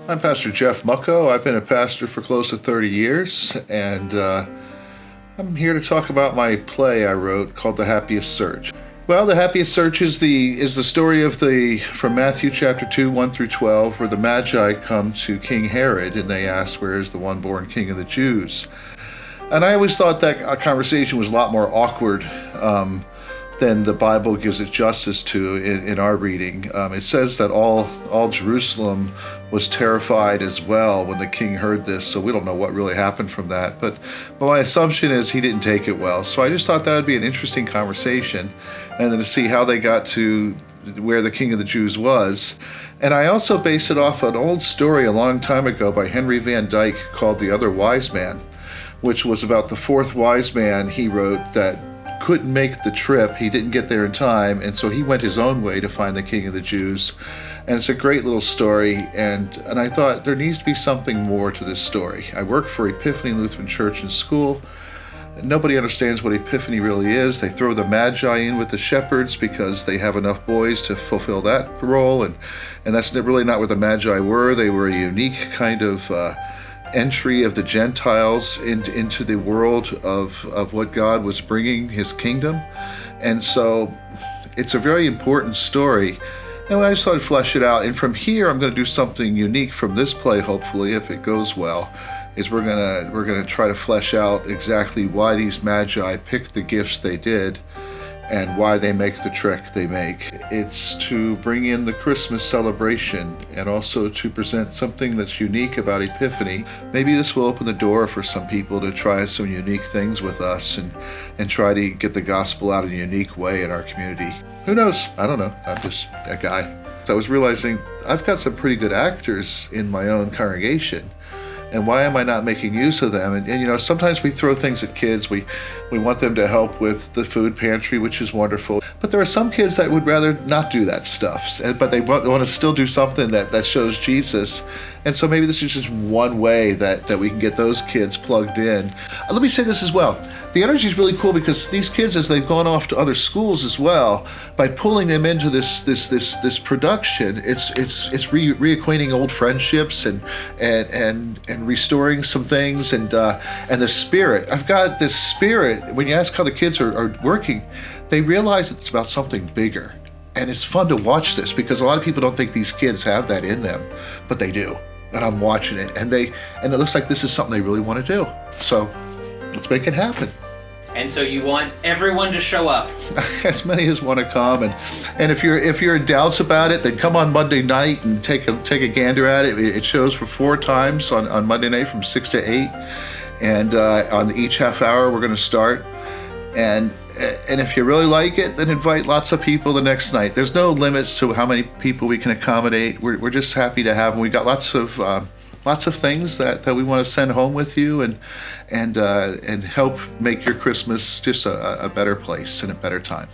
I'm Pastor Jeff Muchow. I've been a pastor for close to 30 years, and I'm here to talk about my play I wrote called The Happiest Search. Well, The Happiest Search is the story of from Matthew chapter 2, 1 through 12, where the Magi come to King Herod and they ask, "Where is the one born King of the Jews?" And I always thought that conversation was a lot more awkward than the Bible gives it justice to in our reading. It says that all Jerusalem was terrified as well when the king heard this, so we don't know what really happened from that. But my assumption is he didn't take it well. So I just thought that would be an interesting conversation, and then to see how they got to where the King of the Jews was. And I also based it off an old story a long time ago by Henry Van Dyke called The Other Wise Man, which was about the fourth wise man he wrote that couldn't make the trip. He didn't get there in time, and so he went his own way to find the King of the Jews. And it's a great little story, and I thought there needs to be something more to this story. I work for Epiphany Lutheran Church and School. Nobody understands what Epiphany really is. They throw the Magi in with the shepherds because they have enough boys to fulfill that role, and that's really not what the Magi were. They were a unique kind of entry of the Gentiles into the world of what God was bringing, his kingdom. And so it's a very important story. And I just thought I'd flesh it out. And from here, I'm going to do something unique from this play, hopefully, if it goes well, is we're gonna try to flesh out exactly why these Magi picked the gifts they did and why they make the trek they make. It's to bring in the Christmas celebration and also to present something that's unique about Epiphany. Maybe this will open the door for some people to try some unique things with us and try to get the gospel out in a unique way in our community. Who knows? I don't know. I'm just a guy. So I was realizing I've got some pretty good actors in my own congregation. And why am I not making use of them? And you know, sometimes we throw things at kids. We want them to help with the food pantry, which is wonderful. But there are some kids that would rather not do that stuff, but they want to still do something that shows Jesus. And so maybe this is just one way that we can get those kids plugged in. Let me say this as well. The energy is really cool because these kids, as they've gone off to other schools as well, by pulling them into this production, it's reacquainting old friendships and restoring some things and the spirit. I've got this spirit. When you ask how the kids are working, they realize it's about something bigger. And it's fun to watch this because a lot of people don't think these kids have that in them, but they do. And I'm watching it, and it looks like this is something they really want to do. So let's make it happen. And so you want everyone to show up. As many as want to come, and if you're in doubts about it, then come on Monday night and take a gander at it. It shows for 4 times on Monday night from 6 to 8, and on each half hour we're going to start. And if you really like it, then invite lots of people the next night. There's no limits to how many people we can accommodate. We're just happy to have them. We got lots of things that we want to send home with you and help make your Christmas just a better place and a better time.